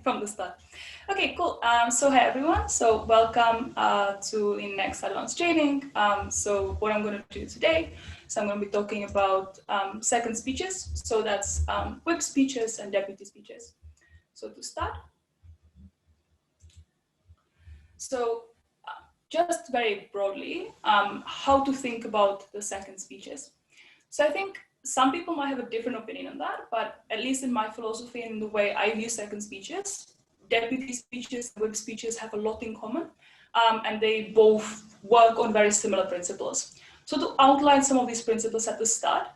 from the start. Okay, cool. So hi everyone. So welcome to the next advanced training. So what I'm going to do today, so I'm going to be talking about second speeches. So that's whip speeches and deputy speeches. So to start, so just very broadly, how to think about the second speeches. So I think some people might have a different opinion on that, but at least in my philosophy and the way I view second speeches, deputy speeches and whip speeches have a lot in common, and they both work on very similar principles. So to outline some of these principles at the start,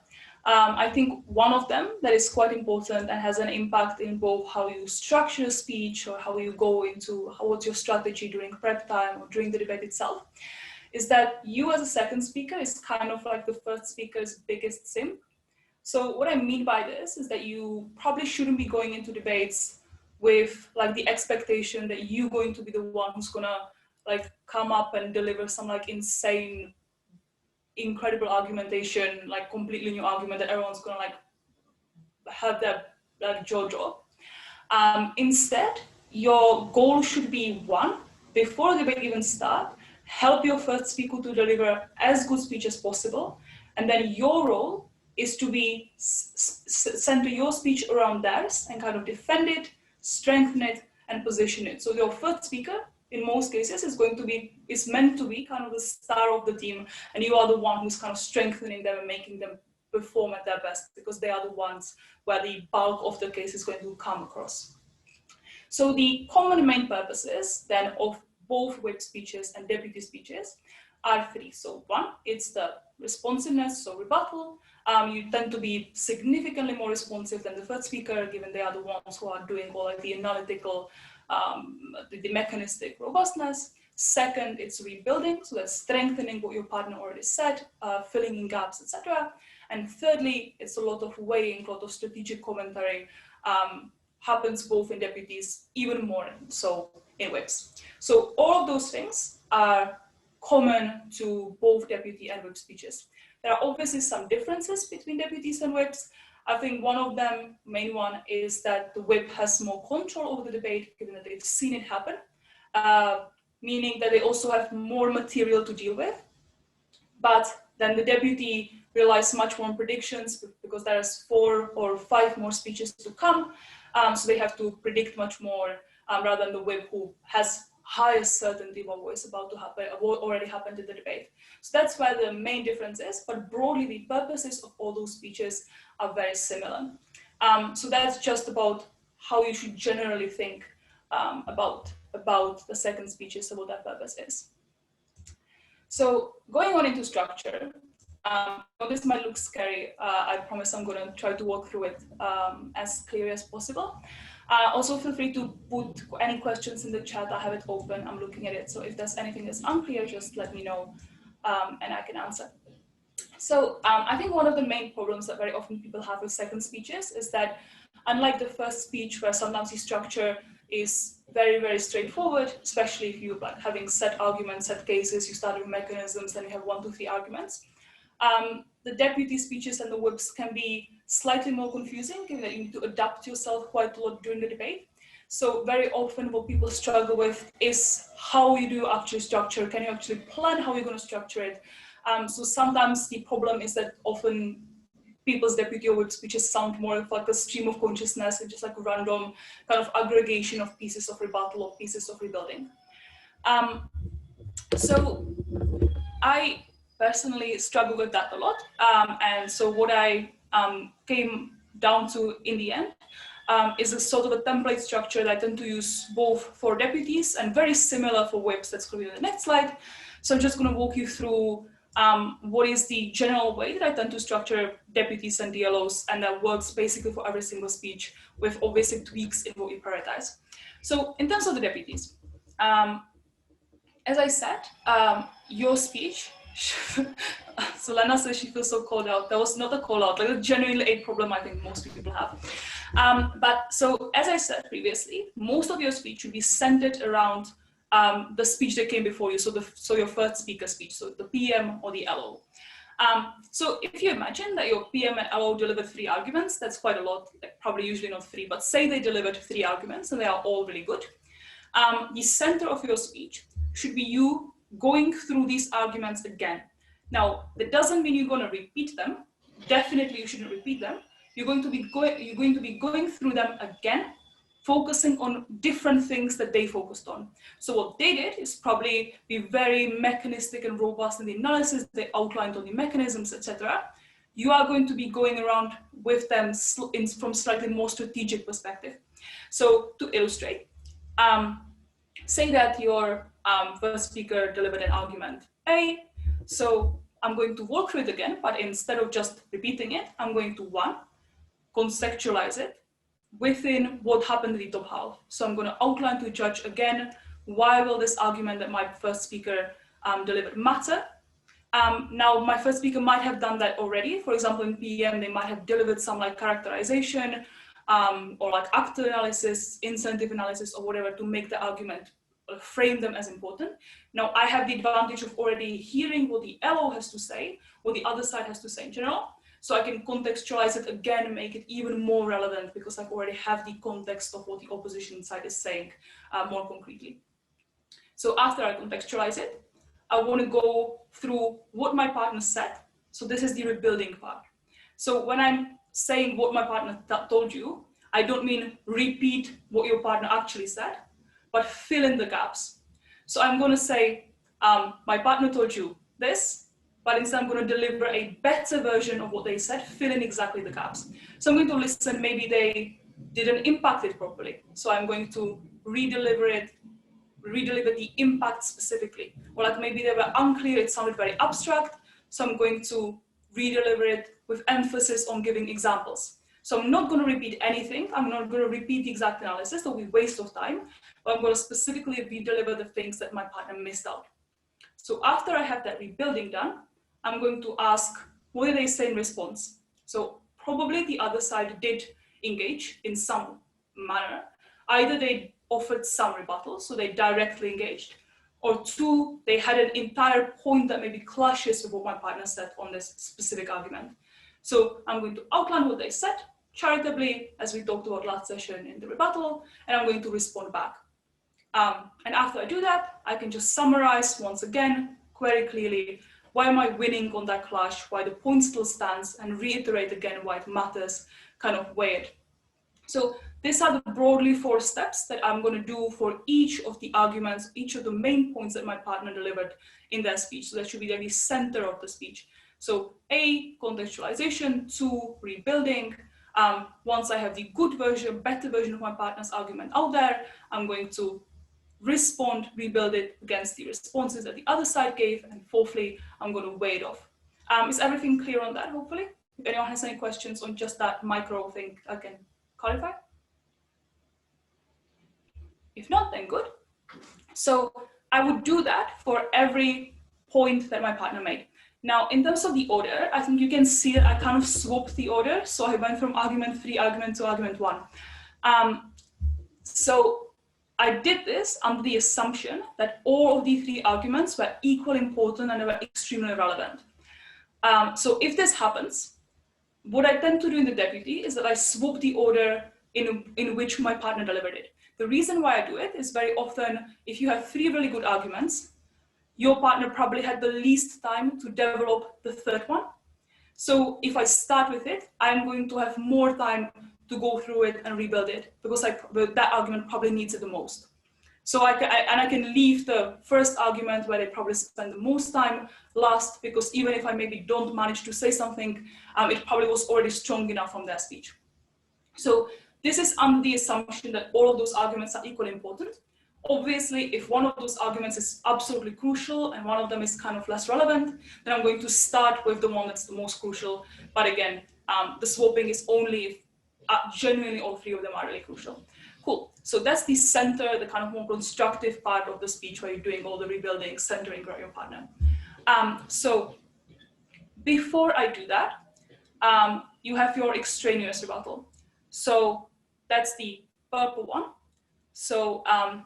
I think one of them that is quite important and has an impact in both how you structure a speech or how you go into what's your strategy during prep time or during the debate itself, is that you as a second speaker is kind of like the first speaker's biggest sim. So what I mean by this is that you probably shouldn't be going into debates with like the expectation that you're going to be the one who's gonna like come up and deliver some like insane, incredible argumentation, like completely new argument that everyone's gonna like have their like jaw drop. Instead, your goal should be one, before the debate even starts, help your first speaker to deliver as good speech as possible, and then your role is to be center your speech around theirs and kind of defend it, strengthen it, and position it. So your first speaker, in most cases, is meant to be kind of the star of the team, and you are the one who's kind of strengthening them and making them perform at their best, because they are the ones where the bulk of the case is going to come across. So the common main purposes then of both whip speeches and deputy speeches are three. So one, it's the responsiveness, so rebuttal. You tend to be significantly more responsive than the first speaker, given they are the ones who are doing all of the analytical, the mechanistic robustness. Second, it's rebuilding, so that's strengthening what your partner already said, filling in gaps, etc. And thirdly, it's a lot of weighing, a lot of strategic commentary, happens both in deputies, even more so in whips. So all of those things are common to both deputy and whip speeches. There are obviously some differences between deputies and whips. I think one of them, main one, is that the whip has more control over the debate, given that they've seen it happen, meaning that they also have more material to deal with. But then the deputy relies much more on predictions, because there's 4 or 5 more speeches to come. So they have to predict much more, rather than the whip, who has higher certainty of what is about to happen, what already happened in the debate. So that's where the main difference is, but broadly the purposes of all those speeches are very similar. So that's just about how you should generally think about the second speeches, and what that purpose is. So going on into structure, this might look scary. I promise I'm going to try to walk through it as clear as possible. Also, feel free to put any questions in the chat. I have it open. I'm looking at it. So if there's anything that's unclear, just let me know and I can answer. So I think one of the main problems that very often people have with second speeches is that, unlike the first speech, where sometimes the structure is very, very straightforward, especially if you're like having set arguments, set cases, you start with mechanisms, then you have 1, 2, 3 arguments. The deputy speeches and the whips can be slightly more confusing, given that you need to adapt yourself quite a lot during the debate. So very often what people struggle with is how you do actually structure. Can you actually plan how you're going to structure it? So sometimes the problem is that often people's deputy or whip speeches sound more like a stream of consciousness, and just like random kind of aggregation of pieces of rebuttal or pieces of rebuilding. So I personally struggle with that a lot. And so what I came down to in the end is a sort of a template structure that I tend to use both for deputies and very similar for whips. That's going to be the next slide. So I'm just going to walk you through what is the general way that I tend to structure deputies and DLOs, and that works basically for every single speech, with obviously tweaks in what we prioritize. So in terms of the deputies, as I said, your speech, so Lena says she feels so called out. That was not a call out, like genuinely a problem I think most people have. But so as I said previously, most of your speech should be centered around the speech that came before you, so your first speaker speech, so the PM or the LO. So if you imagine that your PM and LO delivered 3 arguments, that's quite a lot, like probably usually not 3, but say they delivered 3 arguments and they are all really good. The center of your speech should be you going through these arguments again. Now, that doesn't mean you're going to repeat them. Definitely you shouldn't repeat them. You're going to be going through them again, focusing on different things that they focused on. So what they did is probably be very mechanistic and robust in the analysis. They outlined all the mechanisms, etc. You are going to be going around with them from slightly more strategic perspective. So to illustrate, say that your first speaker delivered an argument A. So I'm going to walk through it again, but instead of just repeating it, I'm going to 1, contextualize it within what happened in the top half. So I'm going to outline to the judge again, why will this argument that my first speaker delivered matter? Now, my first speaker might have done that already. For example, in PM, they might have delivered some like characterization or like actor analysis, incentive analysis, or whatever to make the argument, frame them as important. Now, I have the advantage of already hearing what the LO has to say, what the other side has to say in general. So I can contextualize it again and make it even more relevant because I've already have the context of what the opposition side is saying more concretely. So after I contextualize it, I want to go through what my partner said. So this is the rebuilding part. So when I'm saying what my partner told you, I don't mean repeat what your partner actually said, but fill in the gaps. So I'm going to say, my partner told you this, but instead I'm going to deliver a better version of what they said, fill in exactly the gaps. So I'm going to listen, maybe they didn't impact it properly. So I'm going to redeliver the impact specifically. Or like maybe they were unclear, it sounded very abstract. So I'm going to redeliver it with emphasis on giving examples. So I'm not going to repeat anything. I'm not going to repeat the exact analysis, that will be a waste of time, but I'm going to specifically redeliver the things that my partner missed out. So after I have that rebuilding done, I'm going to ask, what did they say in response? So probably the other side did engage in some manner. Either they offered some rebuttal, so they directly engaged, or 2, they had an entire point that maybe clashes with what my partner said on this specific argument. So I'm going to outline what they said, charitably, as we talked about last session in the rebuttal, and I'm going to respond back. And after I do that, I can just summarize once again, very clearly, why am I winning on that clash, why the point still stands, and reiterate again why it matters, kind of weigh it. So these are the broadly 4 steps that I'm going to do for each of the arguments, each of the main points that my partner delivered in their speech. So that should be the center of the speech. So A, contextualization, 2, rebuilding. Once I have the good version, better version of my partner's argument out there, I'm going to respond, rebuild it against the responses that the other side gave, and 4thly, I'm going to weigh it off. Is everything clear on that, hopefully? If anyone has any questions on just that micro thing, I can clarify. If not, then good. So I would do that for every point that my partner made. Now, in terms of the order, I think you can see that I kind of swapped the order. So I went from argument 3, argument 2, argument 1. So I did this under the assumption that all of the 3 arguments were equally important and they were extremely relevant. So if this happens, what I tend to do in the deputy is that I swap the order in which my partner delivered it. The reason why I do it is very often, if you have 3 really good arguments, your partner probably had the least time to develop the 3rd one. So if I start with it, I'm going to have more time to go through it and rebuild it because that argument probably needs it the most. So I can leave the first argument where they probably spend the most time last, because even if I maybe don't manage to say something, it probably was already strong enough from their speech. So this is under the assumption that all of those arguments are equally important. Obviously, if one of those arguments is absolutely crucial and one of them is kind of less relevant, then I'm going to start with the one that's the most crucial. But again, the swapping is only if genuinely all 3 of them are really crucial. Cool. So that's the center, the kind of more constructive part of the speech where you're doing all the rebuilding, centering your partner. So before I do that, you have your extraneous rebuttal. So that's the purple one. So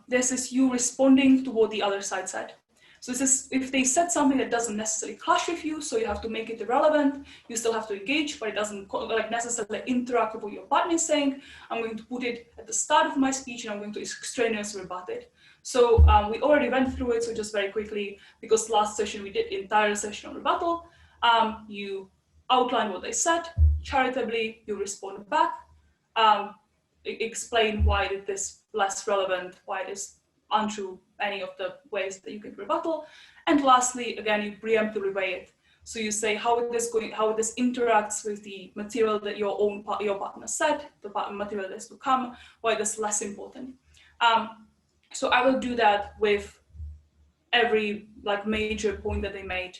this is you responding to what the other side said. So this is, if they said something that doesn't necessarily clash with you, so you have to make it irrelevant, you still have to engage, but it doesn't like necessarily interact with what your partner is saying, I'm going to put it at the start of my speech and I'm going to extraneously rebut it. So we already went through it, so just very quickly, because last session we did the entire session on rebuttal. You outline what they said, charitably, you respond back, explain why it is less relevant, why it is untrue, any of the ways that you can rebuttal. And lastly, again, you preemptively weigh it. So you say how this interacts with the material that your partner said, the material that is to come, why it is less important. So I will do that with every like major point that they made,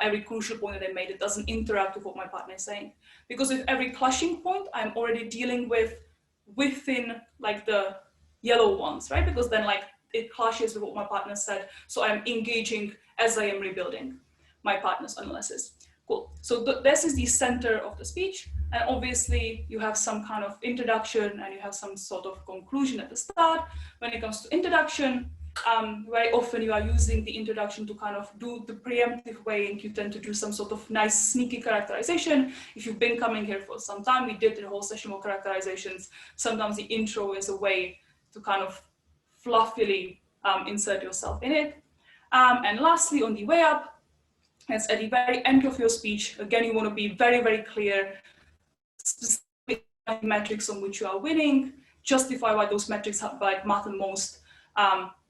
every crucial point that they made. It doesn't interact with what my partner is saying. Because with every clashing point, I'm already dealing with within like the yellow ones, right? Because then like it clashes with what my partner said. So I'm engaging as I am rebuilding my partner's analysis. Cool. So this is the center of the speech. And obviously you have some kind of introduction and you have some sort of conclusion at the start. When it comes to introduction, very often you are using the introduction to kind of do the preemptive weighing. You tend to do some sort of nice sneaky characterization. If you've been coming here for some time, we did the whole session of characterizations. Sometimes the intro is a way to kind of fluffily insert yourself in it. And lastly, on the way up, it's at the very end of your speech. Again, you want to be very, very clear, specific metrics on which you are winning, justify why those metrics matter most,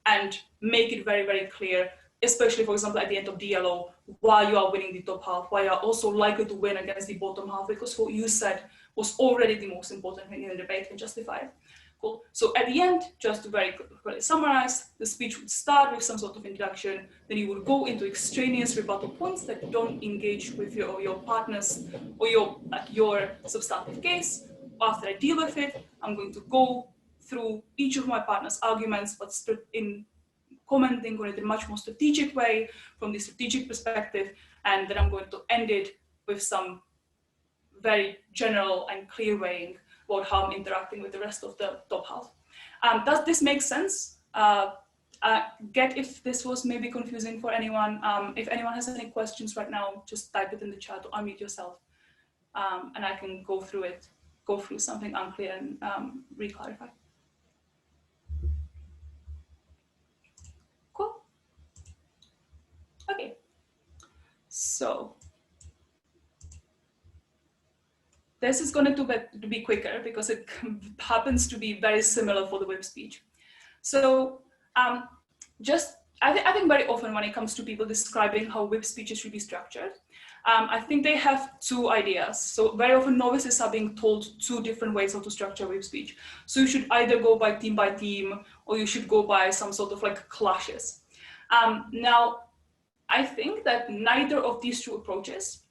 and make it very, very clear, especially, for example, at the end of DLO, why you are winning the top half, why you are also likely to win against the bottom half, because what you said was already the most important thing in the debate and justify it. Cool. So at the end, just to very quickly summarize, the speech would start with some sort of introduction, then you would go into extraneous rebuttal points that don't engage with your partners or your substantive case. After I deal with it, I'm going to go through each of my partner's arguments, but in commenting on it in a much more strategic way, from the strategic perspective, and then I'm going to end it with some very general and clear weighing about how I'm interacting with the rest of the top half. Does this make sense? Get if this was maybe confusing for anyone. If anyone has any questions right now, just type it in the chat or unmute yourself, and I can go through it, go through something unclear and re-clarify. Cool. Okay. So this is going to be quicker because it happens to be very similar for the whip speech. So I think very often when it comes to people describing how whip speeches should be structured, I think they have two ideas. So very often novices are being told two different ways how to structure whip speech. So you should either go by team, or you should go by some sort of like clashes. Now, I think that neither of these two approaches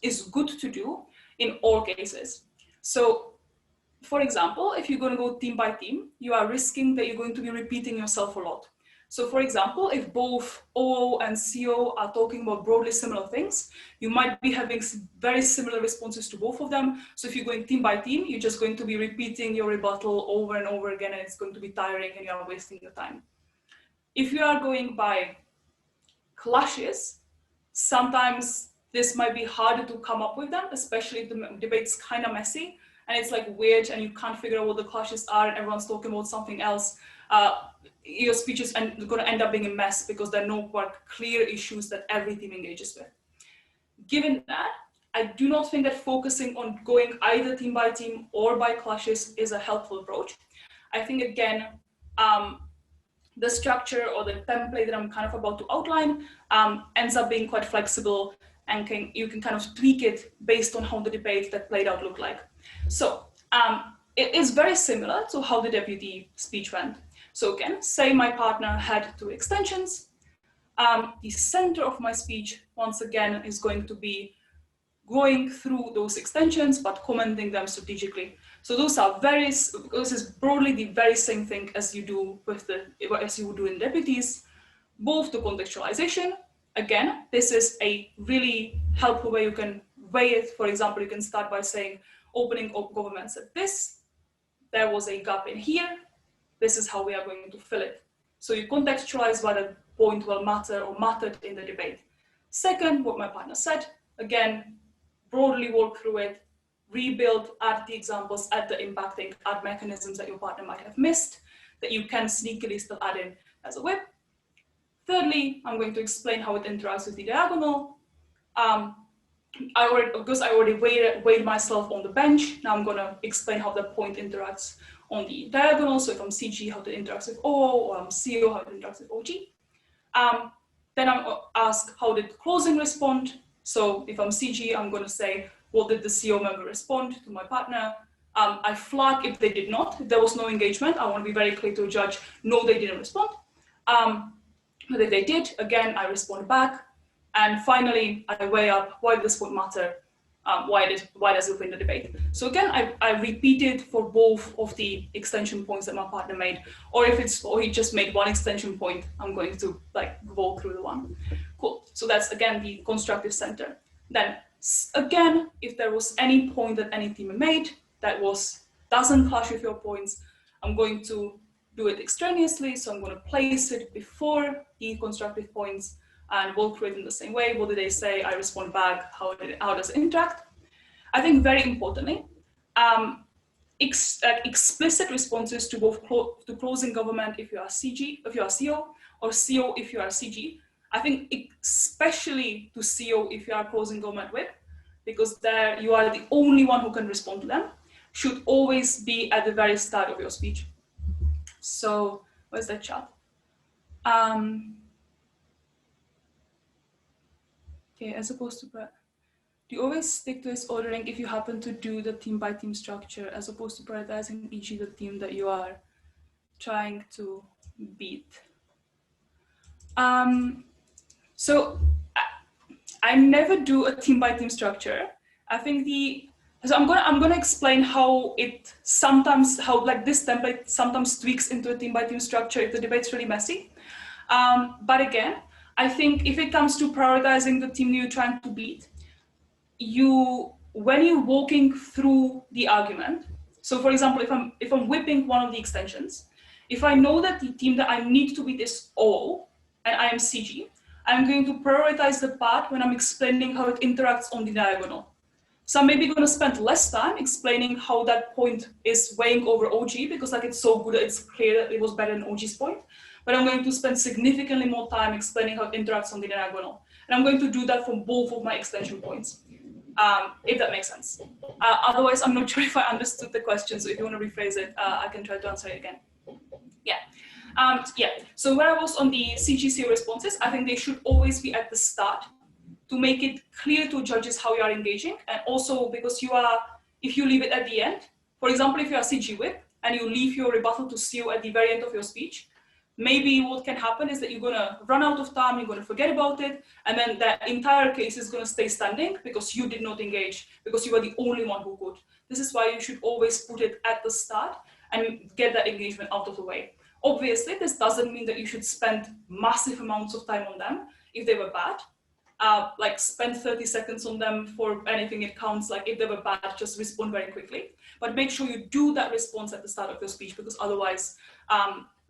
is good to do in all cases. So, for example, if you're going to go team by team, you are risking that you're going to be repeating yourself a lot. So, for example, if both OO and CO are talking about broadly similar things, you might be having very similar responses to both of them. So if you're going team by team, you're just going to be repeating your rebuttal over and over again, and it's going to be tiring and you are wasting your time. If you are going by clashes, sometimes this might be harder to come up with them, especially if the debate's kind of messy and it's like weird and you can't figure out what the clashes are and everyone's talking about something else. Your speech is going to end up being a mess because there are no quite clear issues that every team engages with. Given that, I do not think that focusing on going either team by team or by clashes is a helpful approach. I think, again, the structure or the template that I'm kind of about to outline ends up being quite flexible, and you can kind of tweak it based on how the debate that played out looked like. So it is very similar to how the deputy speech went. So again, say my partner had 2 extensions. The center of my speech, once again, is going to be going through those extensions, but commenting them strategically. So those are this is broadly the very same thing as you do as you would do in deputies. Both the contextualization, again, this is a really helpful way you can weigh it. For example, you can start by saying, opening government said this, there was a gap in here, this is how we are going to fill it. So you contextualize point will matter or mattered in the debate. Second, what my partner said, again, broadly walk through it, rebuild, add the examples, add the impacting, add mechanisms that your partner might have missed, that you can sneakily still add in as a whip. Thirdly, I'm going to explain how it interacts with the diagonal. Because I already weighed myself on the bench, now I'm going to explain how the point interacts on the diagonal. So if I'm CG, how it interacts with OO, or I'm CO, how it interacts with OG. Then I'm asked, how did closing respond? So if I'm CG, I'm going to say, what did the CO member respond to my partner? I flag if they did not. If there was no engagement, I want to be very clear to a judge, no, they didn't respond. But if they did, again, I respond back. And finally, I weigh up, why does this point matter? Why does it win the debate? So again, I repeated for both of the extension points that my partner made, or he just made one extension point, I'm going to walk through the one. Cool. So that's again the constructive center. Then again, if there was any point that any team made that doesn't clash with your points, I'm going to do it extraneously. So I'm going to place it before the constructive points and walk through it in the same way. What did they say? I respond back. How does it interact? I think very importantly, explicit responses to both to closing government if you are CG, if you are CO, or CO if you are CG. I think especially to CO if you are closing government whip, because there you are the only one who can respond to them, should always be at the very start of your speech. So where's that chat? Okay, as opposed to, do you always stick to this ordering if you happen to do the team by team structure, as opposed to prioritizing each the team that you are trying to beat? So I never do a team by team structure. I think so I'm gonna explain how it sometimes, this template sometimes tweaks into a team by team structure if the debate's really messy. But again, I think if it comes to prioritizing the team you're trying to beat, when you're walking through the argument, so for example, if I'm whipping one of the extensions, if I know that the team that I need to beat is OO and I am CG, I'm going to prioritize the part when I'm explaining how it interacts on the diagonal. So I'm maybe going to spend less time explaining how that point is weighing over OG, because it's so good, it's clear that it was better than OG's point. But I'm going to spend significantly more time explaining how it interacts on the diagonal. And I'm going to do that for both of my extension points, if that makes sense. Otherwise, I'm not sure if I understood the question. So if you want to rephrase it, I can try to answer it again. Yeah. So where I was on the CGCO responses, I think they should always be at the start to make it clear to judges how you are engaging. And also because if you leave it at the end, for example, if you are CG whip and you leave your rebuttal to CO at the very end of your speech, maybe what can happen is that you're going to run out of time, you're going to forget about it, and then that entire case is going to stay standing because you did not engage, because you are the only one who could. This is why you should always put it at the start and get that engagement out of the way. Obviously, this doesn't mean that you should spend massive amounts of time on them if they were bad. Spend 30 seconds on them for anything it counts. If they were bad, just respond very quickly. But make sure you do that response at the start of your speech, because otherwise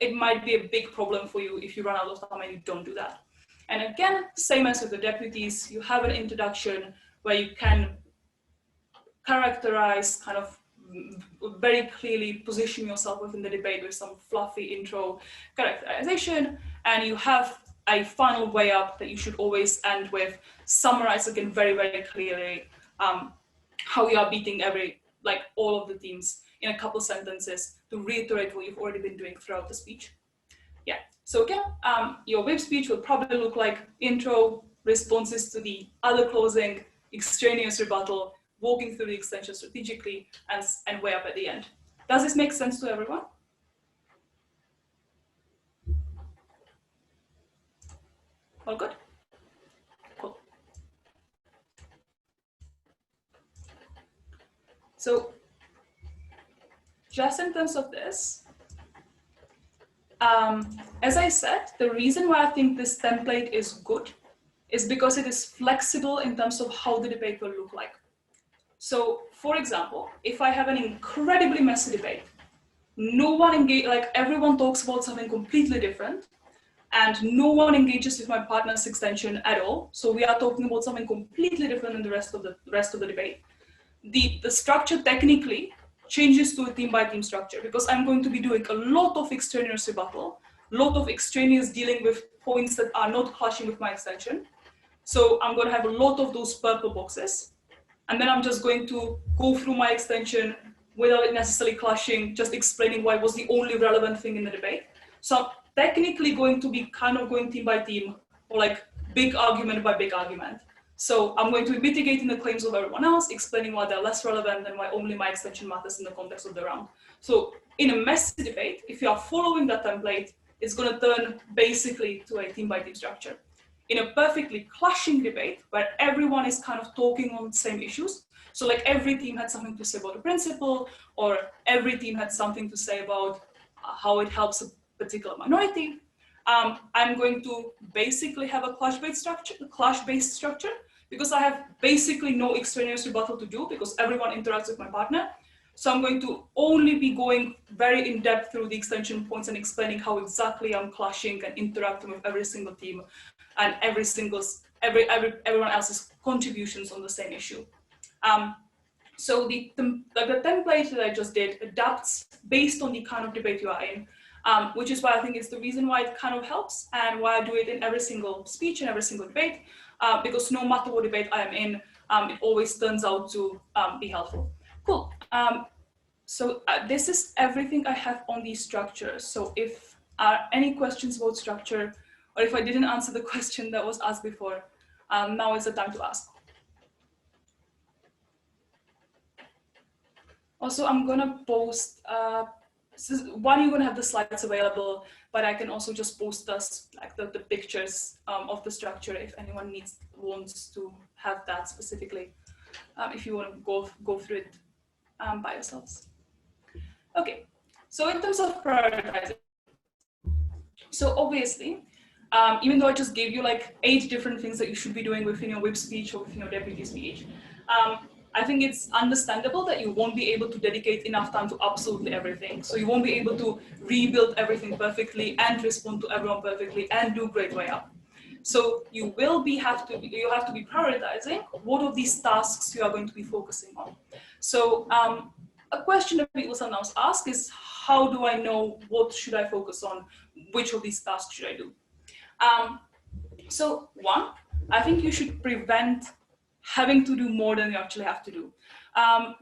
it might be a big problem for you if you run out of time and you don't do that. And again, same as with the deputies, you have an introduction where you can characterize, kind of very clearly position yourself within the debate with some fluffy intro characterization, and you have a final way up that you should always end with, summarize again very, very clearly how you are beating all of the teams in a couple sentences to reiterate what you've already been doing throughout the speech. Yeah, so again, your whip speech will probably look like intro, responses to the other closing, extraneous rebuttal, walking through the extension strategically, and way up at the end. Does this make sense to everyone? All good? Cool. So just in terms of this, as I said, the reason why I think this template is good is because it is flexible in terms of how the debate will look like. So for example, if I have an incredibly messy debate, no one everyone talks about something completely different, and no one engages with my partner's extension at all. So we are talking about something completely different than the rest of the debate. The structure technically changes to a team-by-team structure, because I'm going to be doing a lot of extraneous rebuttal, a lot of extraneous dealing with points that are not clashing with my extension. So I'm going to have a lot of those purple boxes. And then I'm just going to go through my extension without it necessarily clashing, just explaining why it was the only relevant thing in the debate. So I'm technically going to be kind of going team by team, or like big argument by big argument. So I'm going to be mitigating the claims of everyone else, explaining why they're less relevant and why only my extension matters in the context of the round. So in a messy debate, if you are following that template, it's going to turn basically to a team by team structure. In a perfectly clashing debate where everyone is kind of talking on the same issues, so like every team had something to say about the principle, or every team had something to say about how it helps a particular minority, I'm going to basically have a clash-based structure, because I have basically no extraneous rebuttal to do because everyone interacts with my partner. So I'm going to only be going very in depth through the extension points and explaining how exactly I'm clashing and interacting with every single team and everyone else's contributions on the same issue. So the template that I just did adapts based on the kind of debate you are in, which is why I think it's the reason why it kind of helps and why I do it in every single speech and every single debate, because no matter what debate I am in, it always turns out to be helpful. Cool. So this is everything I have on the structure. So if any questions about structure, or if I didn't answer the question that was asked before, now is the time to ask. Also, I'm gonna post, one, you're gonna have the slides available, but I can also just post us like the pictures of the structure if anyone wants to have that specifically, if you want to go through it by yourselves. Okay, so in terms of prioritizing, so obviously, even though I just gave you like 8 different things that you should be doing within your whip speech or within your deputy speech, I think it's understandable that you won't be able to dedicate enough time to absolutely everything. So you won't be able to rebuild everything perfectly and respond to everyone perfectly and do great way up. So you have to be prioritizing what of these tasks you are going to be focusing on. So a question that people sometimes ask is, how do I know what should I focus on? Which of these tasks should I do? So one, I think you should prevent having to do more than you actually have to do.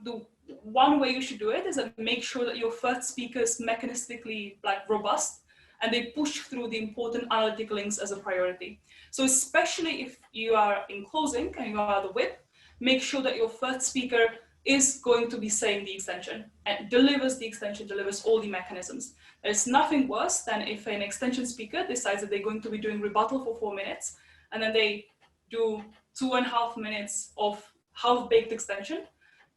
The one way you should do it is that make sure that your first speaker is mechanistically like robust and they push through the important analytic links as a priority. So especially if you are in closing and you are the whip, make sure that your first speaker is going to be saying the extension and delivers the extension, delivers all the mechanisms. There's nothing worse than if an extension speaker decides that they're going to be doing rebuttal for 4 minutes and then they do 2.5 minutes of half-baked extension,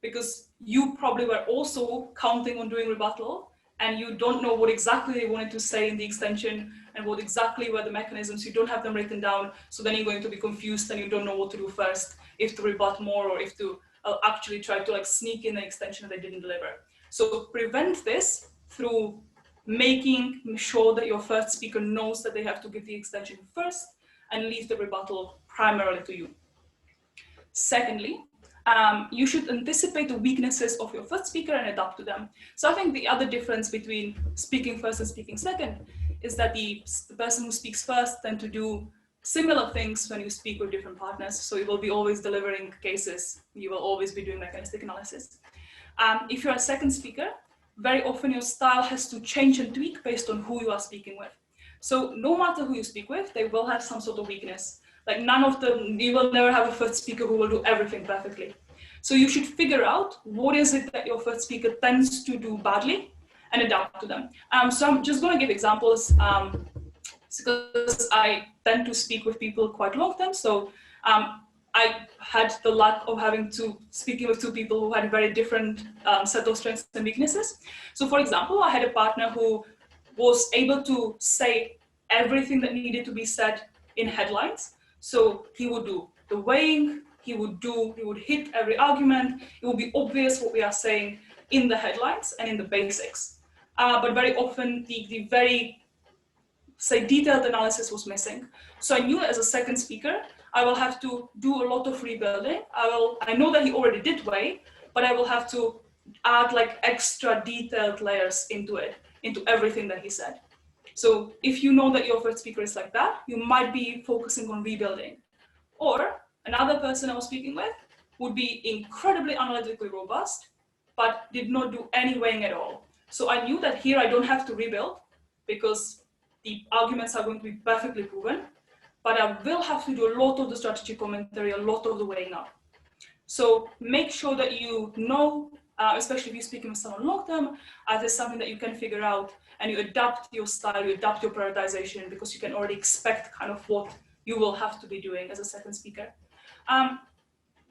because you probably were also counting on doing rebuttal and you don't know what exactly they wanted to say in the extension and what exactly were the mechanisms. You don't have them written down, so then you're going to be confused and you don't know what to do first, if to rebut more or if to actually try to like sneak in an extension that they didn't deliver. So prevent this through making sure that your first speaker knows that they have to give the extension first and leave the rebuttal primarily to you. Secondly, you should anticipate the weaknesses of your first speaker and adapt to them. So I think the other difference between speaking first and speaking second is that the person who speaks first tend to do similar things when you speak with different partners. So you will be always delivering cases. You will always be doing mechanistic analysis. If you're a second speaker, very often your style has to change and tweak based on who you are speaking with. So no matter who you speak with, they will have some sort of weakness. Like none of them, you will never have a first speaker who will do everything perfectly. So you should figure out what is it that your first speaker tends to do badly and adapt to them. So I'm just going to give examples because I tend to speak with people quite long term. So I had the luck of speaking with 2 people who had very different set of strengths and weaknesses. So for example, I had a partner who was able to say everything that needed to be said in headlines. So he would do the weighing, he would hit every argument. It would be obvious what we are saying in the headlines and in the basics. But very often the very say, detailed analysis was missing. So I knew as a second speaker, I will have to do a lot of rebuilding. I know that he already did way, but I will have to add like extra detailed layers into it, into everything that he said. So if you know that your first speaker is like that, you might be focusing on rebuilding. Or another person I was speaking with would be incredibly analytically robust, but did not do any weighing at all. So I knew that here I don't have to rebuild because the arguments are going to be perfectly proven, but I will have to do a lot of the strategy commentary, a lot of the weighing up. So make sure that you know, especially if you're speaking with someone long-term, there's something that you can figure out and you adapt your style, you adapt your prioritization because you can already expect kind of what you will have to be doing as a second speaker.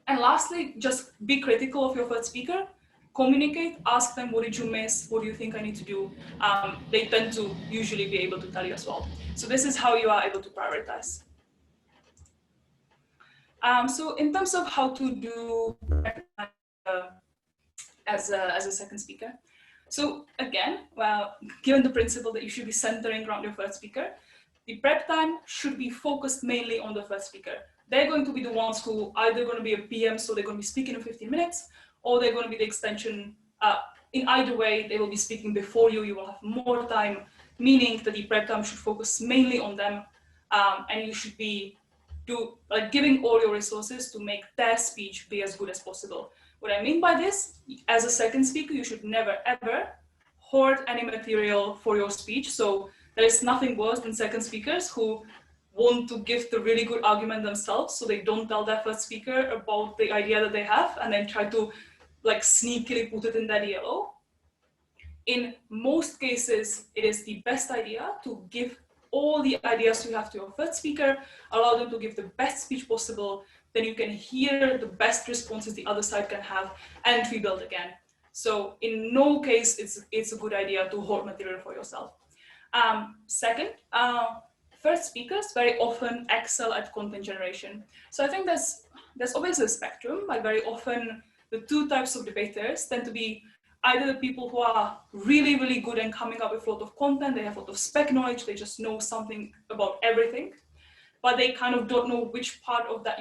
And lastly, just be critical of your first speaker. Communicate, ask them, what did you miss? What do you think I need to do? They tend to usually be able to tell you as well. So this is how you are able to prioritize. So in terms of how to do as a second speaker. So again, well, given the principle that you should be centering around your first speaker, the prep time should be focused mainly on the first speaker. They're going to be the ones who either going to be a PM, so they're going to be speaking in 15 minutes, or they're going to be the extension. In either way, they will be speaking before you. You will have more time, meaning that the prep time should focus mainly on them, and you should be giving all your resources to make their speech be as good as possible. What I mean by this, as a second speaker, you should never ever hoard any material for your speech. So there is nothing worse than second speakers who want to give the really good argument themselves, so they don't tell their first speaker about the idea that they have and then try to like sneakily put it in their DLO. In most cases, it is the best idea to give all the ideas you have to your first speaker, allow them to give the best speech possible, then you can hear the best responses the other side can have and rebuild again. So in no case it's a good idea to hoard material for yourself. Second, first speakers very often excel at content generation. So I think there's obviously a spectrum, but very often the two types of debaters tend to be either the people who are really, really good and coming up with a lot of content, they have a lot of spec knowledge, they just know something about everything, but they kind of don't know which part of that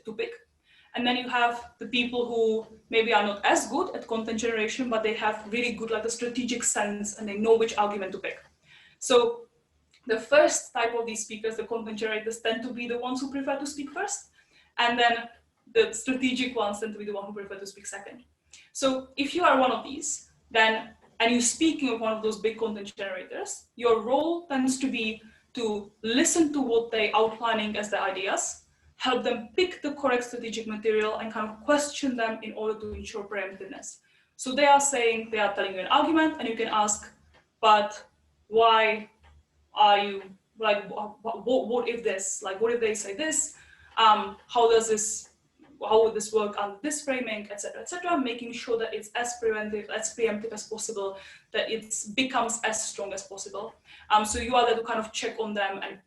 to pick. And then you have the people who maybe are not as good at content generation, but they have really good like a strategic sense and they know which argument to pick. So the first type of these speakers, the content generators, tend to be the ones who prefer to speak first. And then the strategic ones tend to be the ones who prefer to speak second. So if you are one of these, then, and you're speaking of one of those big content generators, your role tends to be to listen to what they're outlining as their ideas, help them pick the correct strategic material and kind of question them in order to ensure preemptiveness. So they are telling you an argument and you can ask, but why are you, like, what if this, like, what if they say this? How would this work on this framing, etc., making sure that it's as preemptive as possible, that it becomes as strong as possible. So you are there to kind of check on them and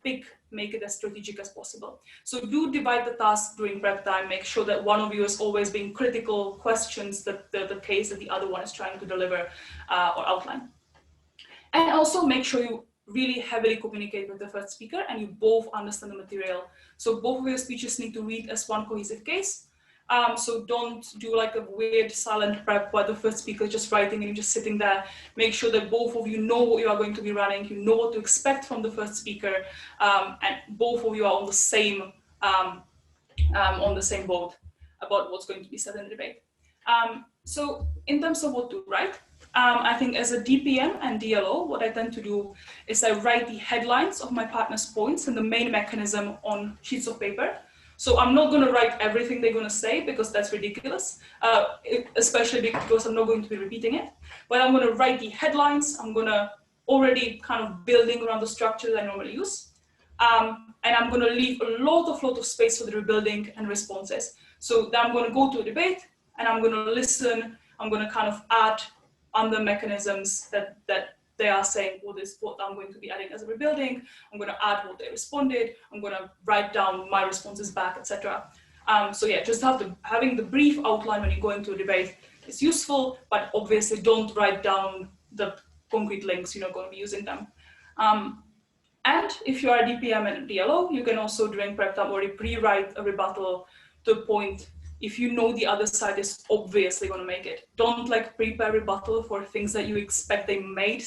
make it as strategic as possible. So do divide the task during prep time, make sure that one of you is always being critical, questions the case that the other one is trying to deliver or outline. And also make sure you really heavily communicate with the first speaker and you both understand the material. So both of your speeches need to read as one cohesive case. So don't do like a weird silent prep where the first speaker is just writing and you're just sitting there. Make sure that both of you know what you are going to be running, you know what to expect from the first speaker, and both of you are on the same boat about what's going to be said in the debate. So in terms of what to write, I think as a DPM and DLO, what I tend to do is I write the headlines of my partner's points and the main mechanism on sheets of paper. So I'm not going to write everything they're going to say because that's ridiculous, especially because I'm not going to be repeating it. But I'm going to write the headlines. I'm going to already kind of building around the structure that I normally use. And I'm going to leave a lot of space for the rebuilding and responses. So then I'm going to go to a debate and I'm going to listen. I'm going to kind of add under mechanisms that they are saying what I'm going to be adding as a rebuilding. I'm going to add what they responded. I'm going to write down my responses back, etc. So yeah, just having the brief outline when you go into a debate is useful, but obviously don't write down the concrete links. You're not going to be using them. And And if you are a DPM and DLO, you can also during prep time already pre-write a rebuttal to a point if you know the other side is obviously going to make it. Don't like prepare rebuttal for things that you expect they might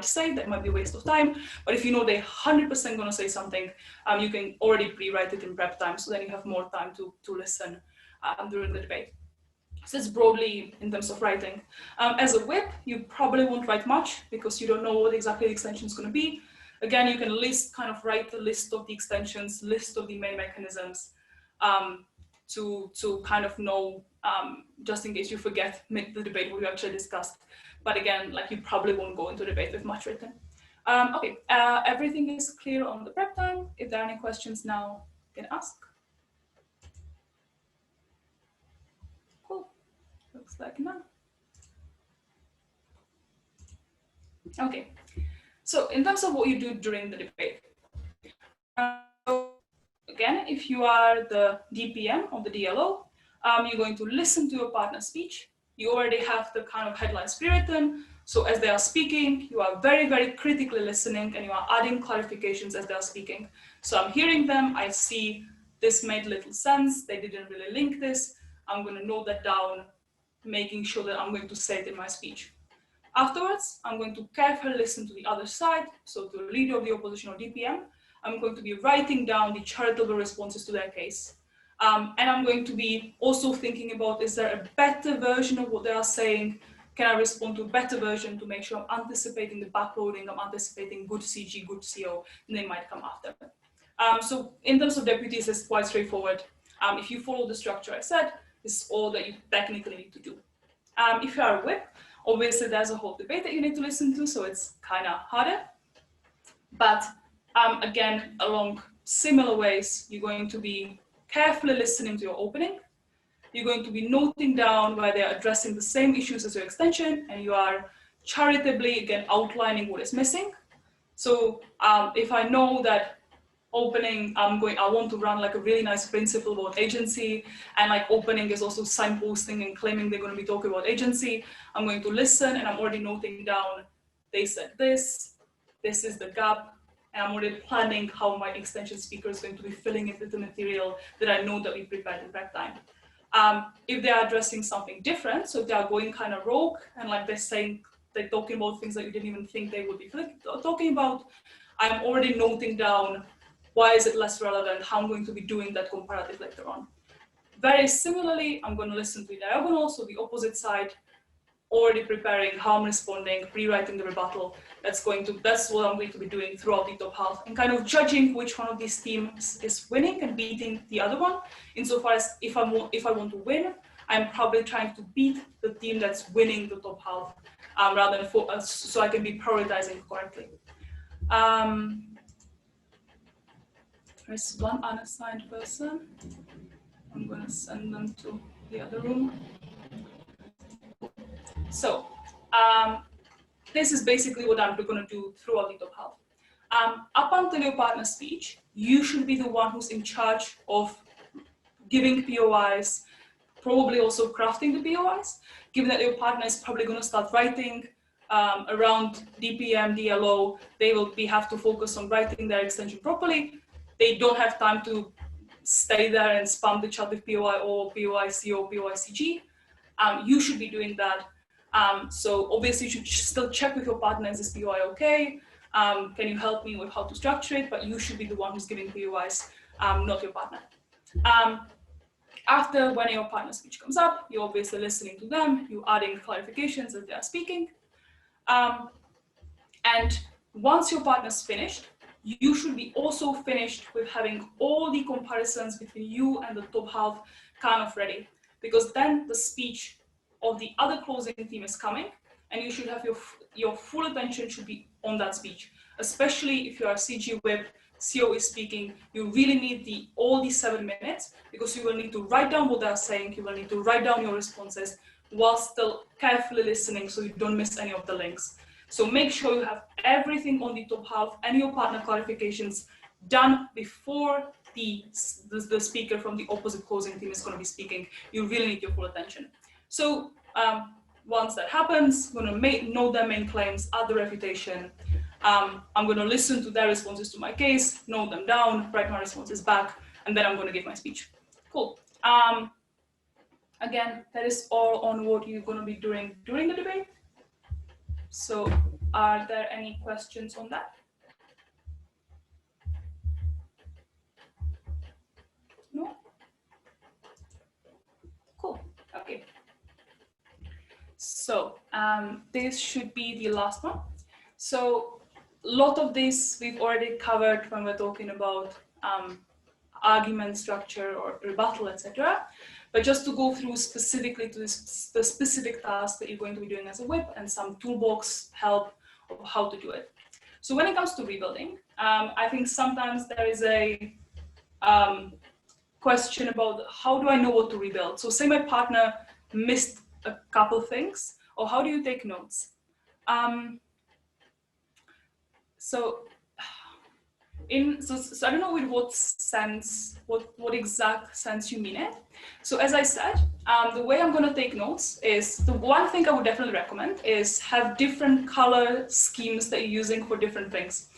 say, that might be a waste of time. But if you know they're 100% going to say something, you can already pre-write it in prep time, so then you have more time to listen during the debate. So it's broadly in terms of writing. As a whip, you probably won't write much because you don't know what exactly the extension is going to be. Again, you can write the list of the extensions, list of the main mechanisms, to kind of know, just in case you forget the debate what we actually discussed. But again, like you probably won't go into debate with much written. Okay, everything is clear on the prep time. If there are any questions now, you can ask. Cool, looks like none. Okay, so in terms of what you do during the debate, again, if you are the DPM or the DLO, you're going to listen to your partner's speech. You already have the kind of headlines pre-written. So as they are speaking, you are very, very critically listening and you are adding clarifications as they are speaking. So I'm hearing them, I see this made little sense, they didn't really link this. I'm going to note that down, making sure that I'm going to say it in my speech. Afterwards, I'm going to carefully listen to the other side, so to the leader of the opposition or DPM. I'm going to be writing down the charitable responses to their case. And I'm going to be also thinking about, is there a better version of what they are saying? Can I respond to a better version to make sure I'm anticipating the backloading, I'm anticipating good CG, good CO, and they might come after. So in terms of deputies, it's quite straightforward. If you follow the structure I said, this is all that you technically need to do. If you are a whip, obviously there's a whole debate that you need to listen to, so it's kind of harder. But again, along similar ways, you're going to be carefully listening to your opening. You're going to be noting down where they're addressing the same issues as your extension, and you are charitably, again, outlining what is missing. So if I know that opening, I want to run like a really nice principle about agency, and like opening is also signposting and claiming they're going to be talking about agency, I'm going to listen and I'm already noting down, they said this is the gap, and I'm already planning how my extension speaker is going to be filling it with the material that I know that we prepared in prep time. If they are addressing something different, so if they are going kind of rogue and like they're talking about things that you didn't even think they would be talking about, I'm already noting down why is it less relevant, how I'm going to be doing that comparative later on. Very similarly, I'm going to listen to the diagonal, so the opposite side, already preparing how I'm responding, pre-writing the rebuttal. That's what I'm going to be doing throughout the top half, and kind of judging which one of these teams is winning and beating the other one. Insofar as if I want to win, I'm probably trying to beat the team that's winning the top half, rather than so I can be prioritizing correctly. There's one unassigned person. I'm going to send them to the other room. So this is basically what I'm going to do throughout the top half. Up until your partner's speech, you should be the one who's in charge of giving POIs, probably also crafting the POIs, given that your partner is probably going to start writing around DPM, DLO, they will have to focus on writing their extension properly. They don't have time to stay there and spam the chat with POI or POI CO, POI CG. You should be doing that. So obviously you should still check with your partner, is this POI okay? Can you help me with how to structure it? But you should be the one who's giving POIs, not your partner. After when your partner's speech comes up, you're obviously listening to them, you're adding clarifications as they are speaking. And once your partner's finished, you should be also finished with having all the comparisons between you and the top half kind of ready, because then the speech of the other closing team is coming, and you should have your full attention should be on that speech, especially if you are CG whip, CO is speaking. You really need all the 7 minutes, because you will need to write down what they're saying, you will need to write down your responses while still carefully listening so you don't miss any of the links. So make sure you have everything on the top half and your partner clarifications done before the speaker from the opposite closing team is going to be speaking. You really need your full attention. So once that happens, I'm going to note their main claims, add the refutation, I'm going to listen to their responses to my case, note them down, write my responses back, and then I'm going to give my speech. Cool. Again, that is all on what you're going to be doing during the debate. So are there any questions on that? No? Cool. Okay. So this should be the last one. So a lot of this we've already covered when we're talking about argument structure or rebuttal, etc. But just to go through specifically to this, the specific task that you're going to be doing as a whip and some toolbox help of how to do it. So when it comes to rebuilding, I think sometimes there is a question about how do I know what to rebuild? So say my partner missed a couple things, or how do you take notes? So I don't know with what sense, what exact sense you mean it. So as I said, the way I'm going to take notes is, the one thing I would definitely recommend is have different color schemes that you're using for different things.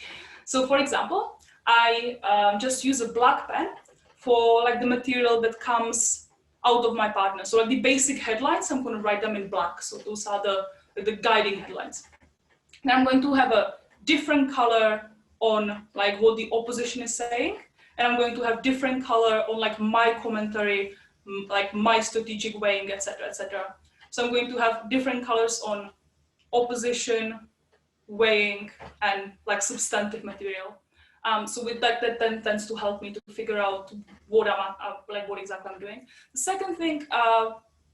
So for example, I just use a black pen for like the material that comes out of my partner. So like the basic headlines, I'm going to write them in black. So those are the guiding headlines. Then I'm going to have a different color on like what the opposition is saying, and I'm going to have different color on like my commentary, like my strategic weighing, etc., etc. So I'm going to have different colors on opposition, weighing, and like substantive material. So with that then tends to help me to figure out what what exactly I'm doing. The second thing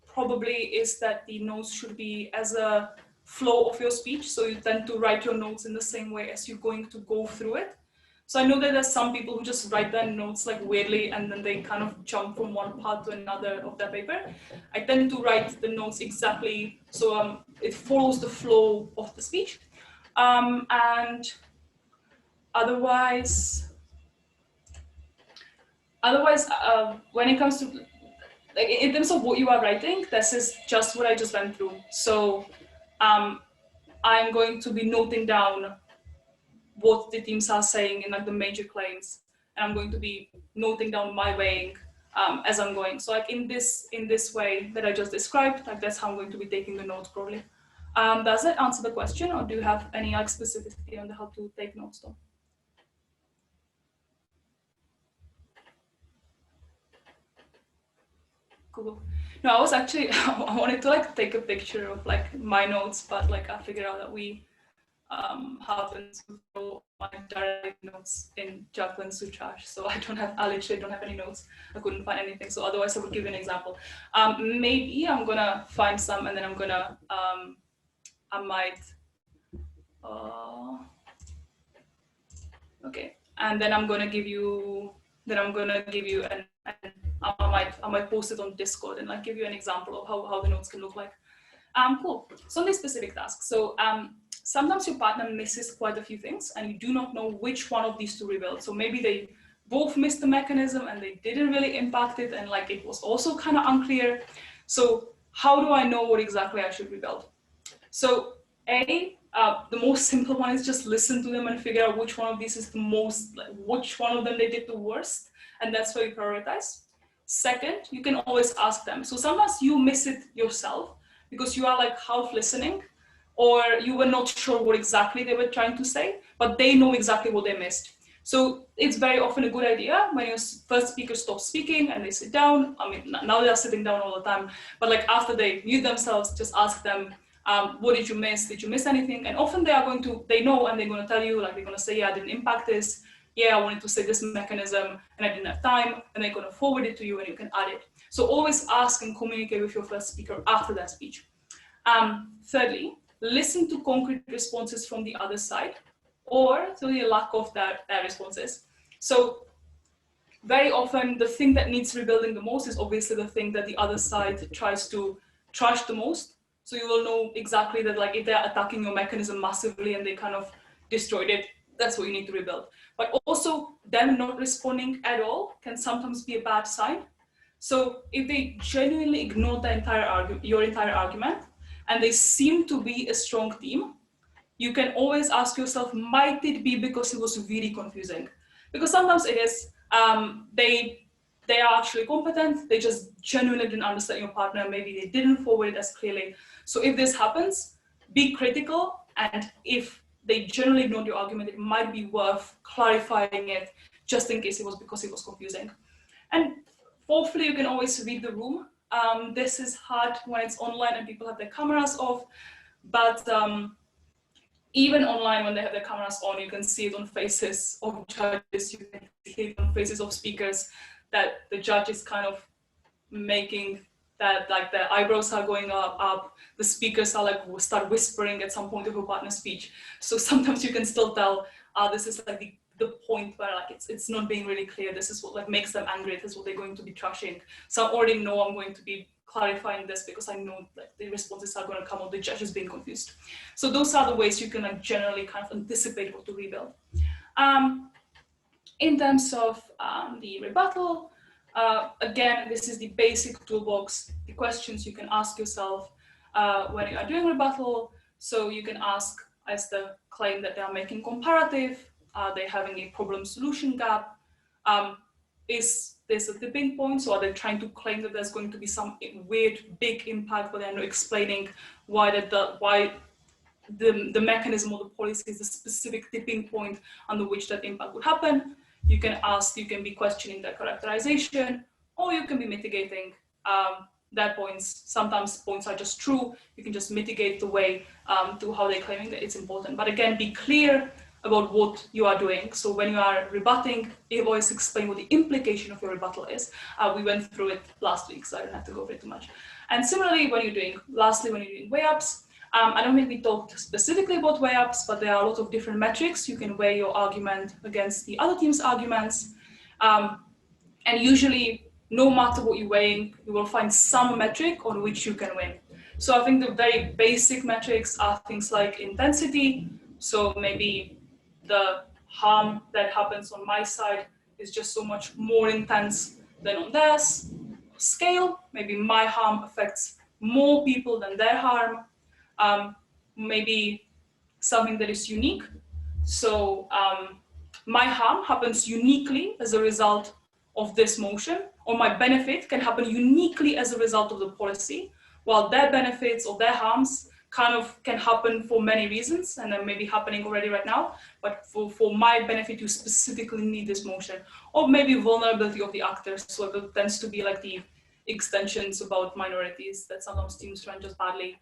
probably is that the notes should be as a flow of your speech. So you tend to write your notes in the same way as you're going to go through it. So I know that there's some people who just write their notes like weirdly, and then they kind of jump from one part to another of their paper. I tend to write the notes exactly so it follows the flow of the speech. And otherwise, when it comes to, like, in terms of what you are writing, this is just what I just went through. So I'm going to be noting down what the teams are saying in like the major claims, and I'm going to be noting down my weighing as I'm going. So like in this way that I just described, like that's how I'm going to be taking the notes probably. Does that answer the question, or do you have any like specificity on how to take notes though? Cool. No, I was actually, I wanted to like take a picture of like my notes, but like I figured out that we happen to throw my direct notes in Jacklin's Sutrash. So I literally don't have any notes. I couldn't find anything. So otherwise I would give you an example. Maybe I'm gonna find some, and then I'm gonna, I might, okay. And then I'm gonna give you, I might post it on Discord and like give you an example of how the notes can look like. Cool. So on this specific task. So sometimes your partner misses quite a few things and you do not know which one of these to rebuild. So maybe they both missed the mechanism and they didn't really impact it, and like it was also kind of unclear. So how do I know what exactly I should rebuild? So the most simple one is just listen to them and figure out which one of these is the most, like, which one of them they did the worst, and that's where you prioritize. Second, you can always ask them. So sometimes you miss it yourself because you are like half listening, or you were not sure what exactly they were trying to say, but they know exactly what they missed. So it's very often a good idea when your first speaker stops speaking and they sit down. I mean, now they're sitting down all the time, but like after they mute themselves, just ask them, what did you miss? Did you miss anything? And often they know, and they're going to tell you, like they're going to say, yeah, I didn't impact this. Yeah, I wanted to say this mechanism and I didn't have time, and they're going to forward it to you and you can add it. So always ask and communicate with your first speaker after that speech. Thirdly, listen to concrete responses from the other side, or to the lack of their responses. So very often the thing that needs rebuilding the most is obviously the thing that the other side tries to trash the most. So you will know exactly that, like, if they're attacking your mechanism massively and they kind of destroyed it, that's what you need to rebuild. But also them not responding at all can sometimes be a bad sign. So if they genuinely ignore your entire argument, and they seem to be a strong team, you can always ask yourself, might it be because it was really confusing? Because sometimes it is, they are actually competent, they just genuinely didn't understand your partner, maybe they didn't forward it as clearly. So if this happens, be critical, and if they generally ignored your argument, it might be worth clarifying it, just in case it was because it was confusing. And hopefully you can always read the room. This is hard when it's online and people have their cameras off, but even online when they have their cameras on, you can see it on faces of judges, you can see it on faces of speakers, that the judge is kind of making that, like, their eyebrows are going up, the speakers are like start whispering at some point of your partner's speech. So sometimes you can still tell, this is like the point where like it's not being really clear, this is what like makes them angry, this is what they're going to be trashing. So I already know I'm going to be clarifying this because I know like the responses are going to come out, the judge is being confused. So those are the ways you can like generally kind of anticipate what to rebuild. In terms of the rebuttal, again, this is the basic toolbox, the questions you can ask yourself when you are doing rebuttal. So you can ask, is the claim that they are making comparative? Are they having a problem-solution gap? Is this a tipping point? So are they trying to claim that there's going to be some weird big impact, but they're not explaining why the mechanism or the policy is the specific tipping point under which that impact would happen? You can ask, you can be questioning their characterization, or you can be mitigating their points. Sometimes points are just true. You can just mitigate the way to how they're claiming that it's important. But again, be clear about what you are doing. So when you are rebutting, you always explain what the implication of your rebuttal is. We went through it last week, so I don't have to go over it too much. And similarly, when you're doing weigh-ups, I don't think we talked specifically about weigh-ups, but there are a lot of different metrics. You can weigh your argument against the other team's arguments. And usually, no matter what you're weighing, you will find some metric on which you can win. So I think the very basic metrics are things like intensity. So maybe the harm that happens on my side is just so much more intense than on theirs. Scale, maybe my harm affects more people than their harm. Maybe something that is unique. So my harm happens uniquely as a result of this motion, or my benefit can happen uniquely as a result of the policy, while their benefits or their harms kind of can happen for many reasons, and they may be happening already right now, but for my benefit, you specifically need this motion. Or maybe vulnerability of the actors, so it tends to be like the extensions about minorities that sometimes teams run just badly.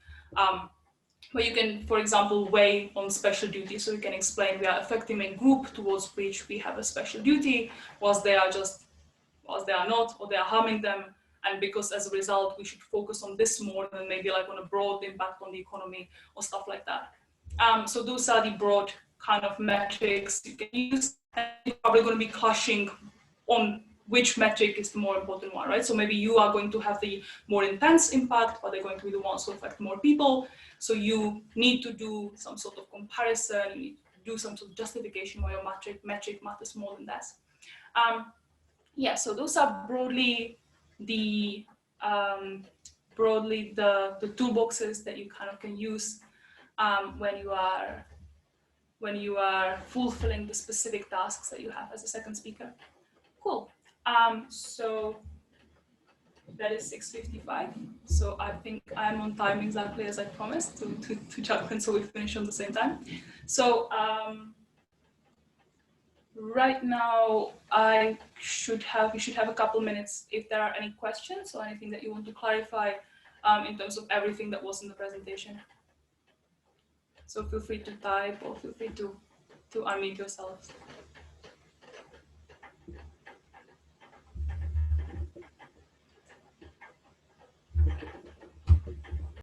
Where you can, for example, weigh on special duty. So you can explain we are affecting a group towards which we have a special duty, whilst they are not, or they are harming them. And because as a result, we should focus on this more than maybe like on a broad impact on the economy or stuff like that. So those are the broad kind of metrics you can use. And you're probably going to be clashing on which metric is the more important one, right? So maybe you are going to have the more intense impact, but they're going to be the ones who affect more people. So you need to do some sort of comparison, you need to do some sort of justification why your metric matters more than that. Yeah, so those are broadly the toolboxes that you kind of can use when you are fulfilling the specific tasks that you have as a second speaker. Cool. So that is 6:55. So I think I'm on time exactly as I promised to Jacklin, so we finish on the same time. So right now we should have a couple minutes if there are any questions or anything that you want to clarify in terms of everything that was in the presentation. So feel free to type or feel free to unmute yourselves.